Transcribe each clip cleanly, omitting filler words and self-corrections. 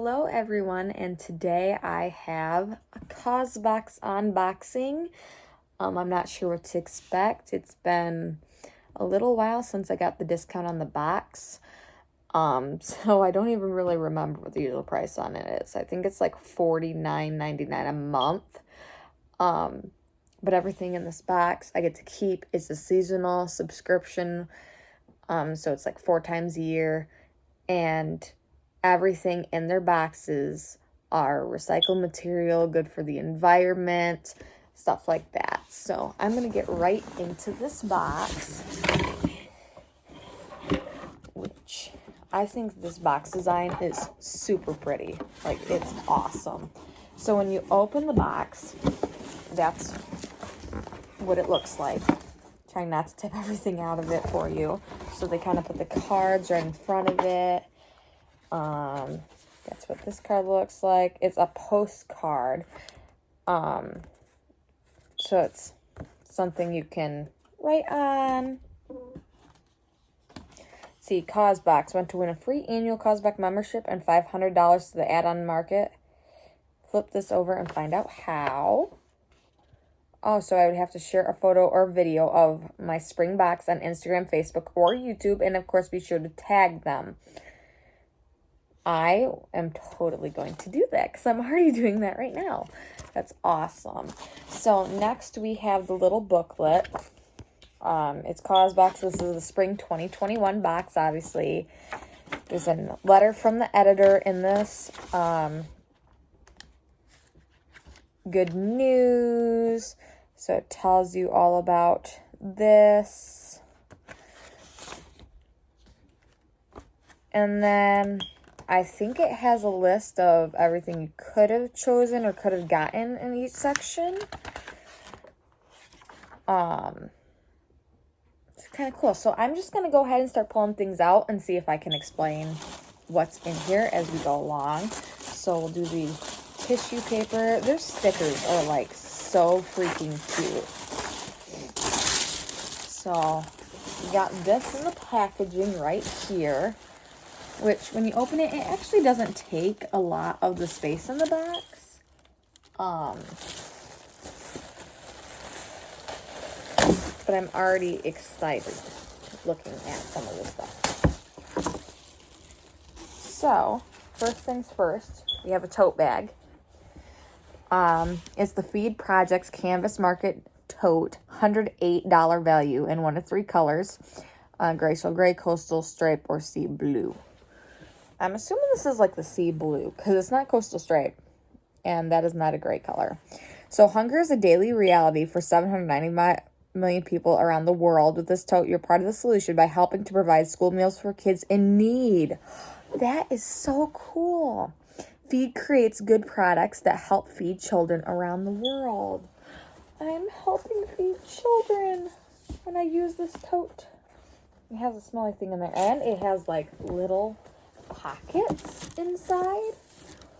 Hello everyone, and today I have a Causebox unboxing. I'm not sure what to expect. It's been a little while since I got the discount on the box. So I don't even really remember what the usual price on it is. I think it's like $49.99 a month. But everything in this box I get to keep is a seasonal subscription. So it's like 4 times a year, and everything in their boxes are recycled material, good for the environment, stuff like that. So I'm going to get right into this box, which I think this box design is super pretty. Like, it's awesome. So when you open the box, that's what it looks like. Trying not to tip everything out of it for you. So they kind of put the cards right in front of it. That's what this card looks like. It's a postcard. So it's something you can write on. See, Causebox went to win a free annual Causebox membership and $500 to the add-on market. Flip this over and find out how. Oh, so I would have to share a photo or video of my spring box on Instagram, Facebook, or YouTube, and of course be sure to tag them. I am totally going to do that because I'm already doing that right now. That's awesome. So next we have the little booklet. It's Causebox. This is the spring 2021 box, obviously. There's a letter from the editor in this. Good news. So it tells you all about this. And then I think it has a list of everything you could have chosen or could have gotten in each section. It's kind of cool. So I'm just going to go ahead and start pulling things out and see if I can explain what's in here as we go along. So we'll do the tissue paper. Their stickers are like so freaking cute. So we got this in the packaging right here, which when you open it, it actually doesn't take a lot of the space in the box. But I'm already excited looking at some of this stuff. So, first things first, we have a tote bag. It's the Feed Projects Canvas Market Tote, $108 value in 1 of 3 colors. Glacial gray, coastal stripe, or sea blue. I'm assuming this is like the sea blue because it's not coastal stripe, and that is not a gray color. So hunger is a daily reality for 790 million people around the world. With this tote, you're part of the solution by helping to provide school meals for kids in need. That is so cool. Feed creates good products that help feed children around the world. I'm helping feed children when I use this tote. It has a smelly thing in there, and it has like little pockets inside,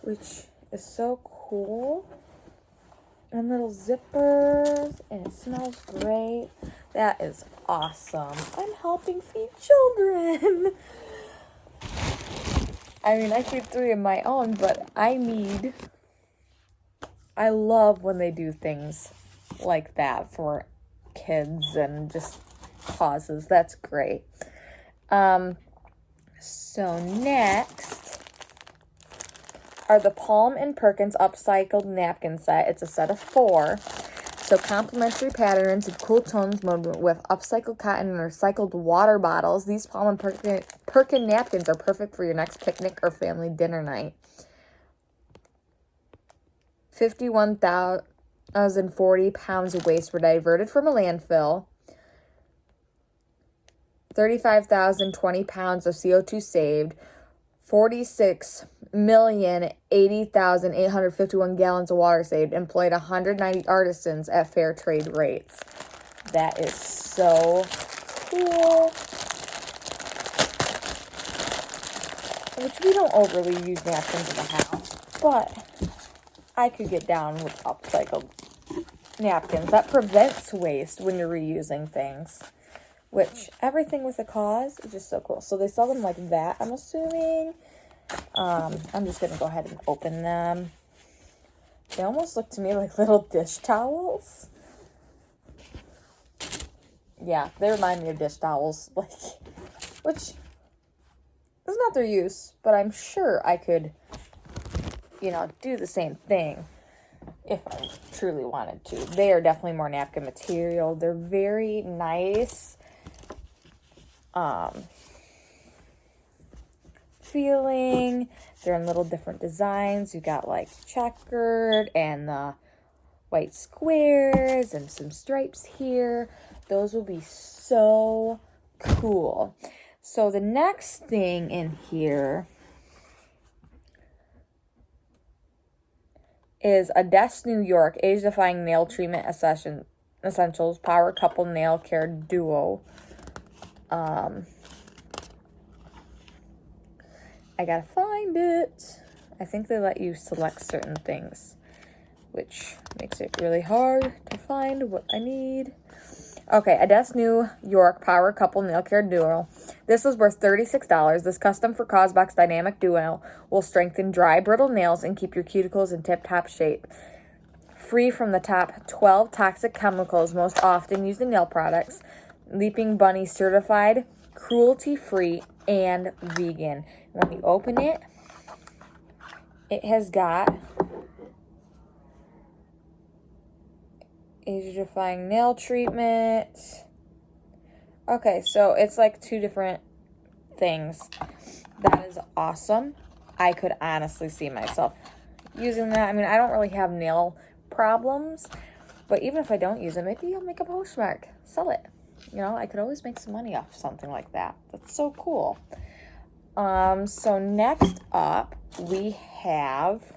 which is so cool, and little zippers, and it smells great. That is awesome. I'm helping feed children. I mean, I feed 3 of my own, but I love when they do things like that for kids and just causes. That's great. So next are the Palm and Perkins Upcycled napkin set. It's a set of 4. So complementary patterns and cool tones made with upcycled cotton and recycled water bottles. These Palm and Perkins napkins are perfect for your next picnic or family dinner night. 51,040 pounds of waste were diverted from a landfill. 35,020 pounds of CO2 saved. 46,080,851 gallons of water saved. Employed 190 artisans at fair trade rates. That is so cool. Which we don't overly use napkins in the house, but I could get down with upcycled napkins. That prevents waste when you're reusing things. Which, everything with a cause is just so cool. So they sell them like that, I'm assuming. I'm just going to go ahead and open them. They almost look to me like little dish towels. Yeah, they remind me of dish towels, like, which is not their use, but I'm sure I could, you know, do the same thing if I truly wanted to. They are definitely more napkin material. They're very nice feeling. They're in little different designs. You got like checkered and the white squares and some stripes here. Those will be so cool. So the next thing in here is Haverdash New York Age-Defying Nail Treatment Essentials Power Couple Nail Care Duo. I gotta find it. I think they let you select certain things, which makes it really hard to find what I need. Okay, Haverdash New York Power Couple Nail Care Duo. This was worth $36. This custom for Causebox Dynamic Duo will strengthen dry, brittle nails and keep your cuticles in tip-top shape. Free from the top 12 toxic chemicals most often used in nail products. Leaping Bunny certified, cruelty-free, and vegan. When you open it, it has got age-defying nail treatment. Okay, so it's like two different things. That is awesome. I could honestly see myself using that. I mean, I don't really have nail problems, but even if I don't use it, maybe I'll make a postmark, sell it. You know, I could always make some money off something like that. That's so cool. So next up, we have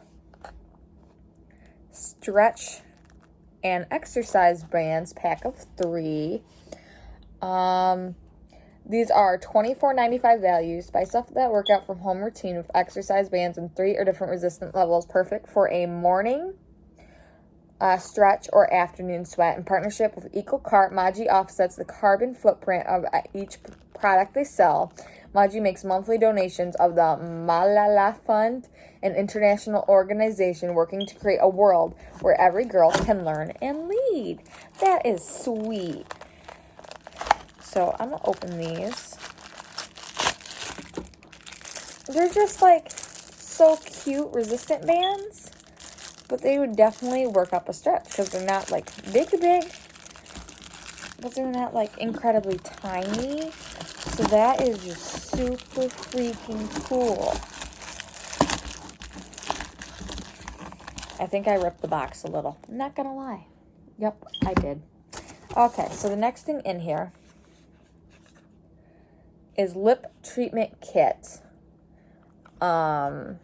stretch and exercise bands, pack of 3. These are $24.95 value. Spice up that workout from home routine with exercise bands in 3 or different resistant levels. Perfect for a morning stretch or afternoon sweat. In partnership with EcoCart, Maji offsets the carbon footprint of each product they sell. Maji makes monthly donations of the Malala Fund, an international organization working to create a world where every girl can learn and lead. That is sweet. So I'm going to open these. They're just like so cute resistant bands, but they would definitely work up a stretch because they're not like big, but they're not like incredibly tiny. So that is just super freaking cool. I think I ripped the box a little. I'm not gonna lie. Yep, I did. Okay, so the next thing in here is lip treatment kit. 3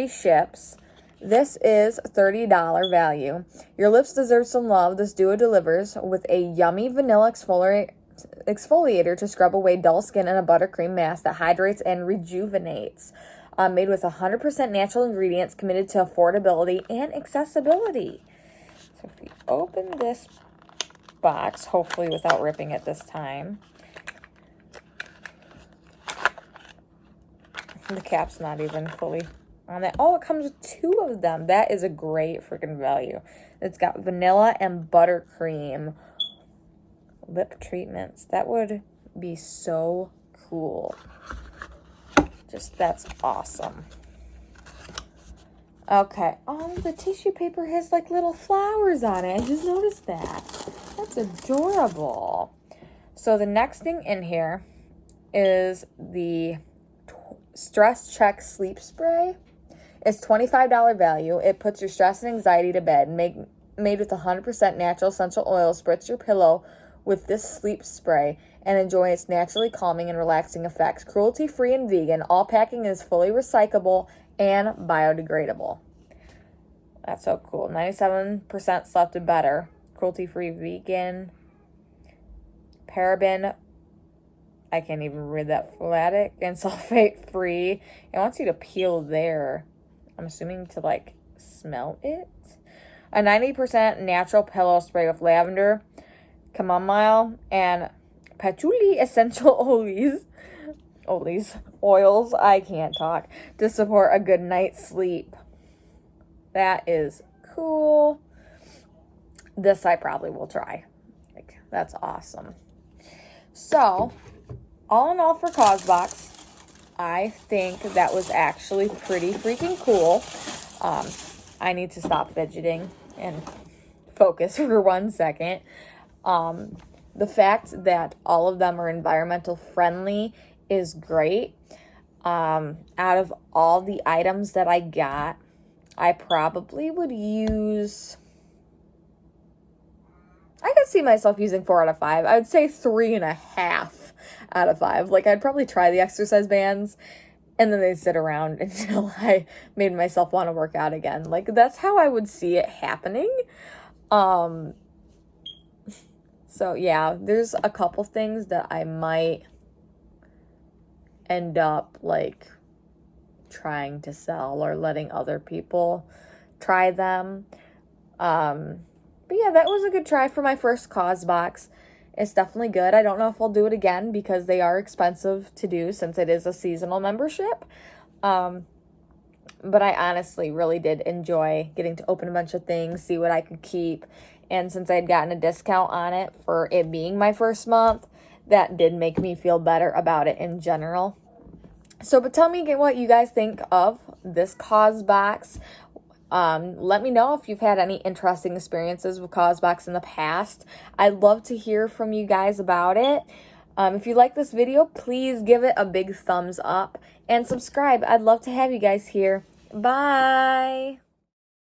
ships. This is $30 value. Your lips deserve some love. This duo delivers with a yummy vanilla exfoliator to scrub away dull skin and a buttercream mask that hydrates and rejuvenates. Made with 100% natural ingredients, committed to affordability and accessibility. So if we open this box, hopefully without ripping it this time. The cap's not even fully on that. Oh, it comes with 2 of them. That is a great freaking value. It's got vanilla and buttercream lip treatments. That would be so cool. Just, that's awesome. Okay. Oh, the tissue paper has like little flowers on it. I just noticed that. That's adorable. So the next thing in here is the Stress Check Sleep Spray. It's $25 value. It puts your stress and anxiety to bed. Made with 100% natural essential oil. Spritz your pillow with this sleep spray and enjoy its naturally calming and relaxing effects. Cruelty-free and vegan. All packing is fully recyclable and biodegradable. That's so cool. 97% slept better. Cruelty-free, vegan. Paraben, I can't even read that, phthalate and sulfate-free. It wants you to peel there. I'm assuming to, like, smell it. A 90% natural pillow spray with lavender, chamomile, and patchouli essential oils. Oh, these oils, I can't talk. To support a good night's sleep. That is cool. This I probably will try. Like, that's awesome. So, all in all for Causebox, I think that was actually pretty freaking cool. I need to stop fidgeting and focus for 1 second. The fact that all of them are environmental friendly is great. Out of all the items that I got, I probably would use... I could see myself using 4 out of 5. I would say 3.5 out of 5. Like, I'd probably try the exercise bands, and then they'd sit around until I made myself want to work out again. Like, that's how I would see it happening. So, yeah, there's a couple things that I might end up, like, trying to sell or letting other people try them. But yeah, that was a good try for my first Causebox. It's definitely good. I don't know if I'll do it again because they are expensive to do since it is a seasonal membership. But I honestly really did enjoy getting to open a bunch of things, see what I could keep. And since I had gotten a discount on it for it being my first month, that did make me feel better about it in general. So, but tell me what you guys think of this Causebox. Let me know if you've had any interesting experiences with Causebox in the past. I'd love to hear from you guys about it. If you like this video, please give it a big thumbs up and subscribe. I'd love to have you guys here. Bye!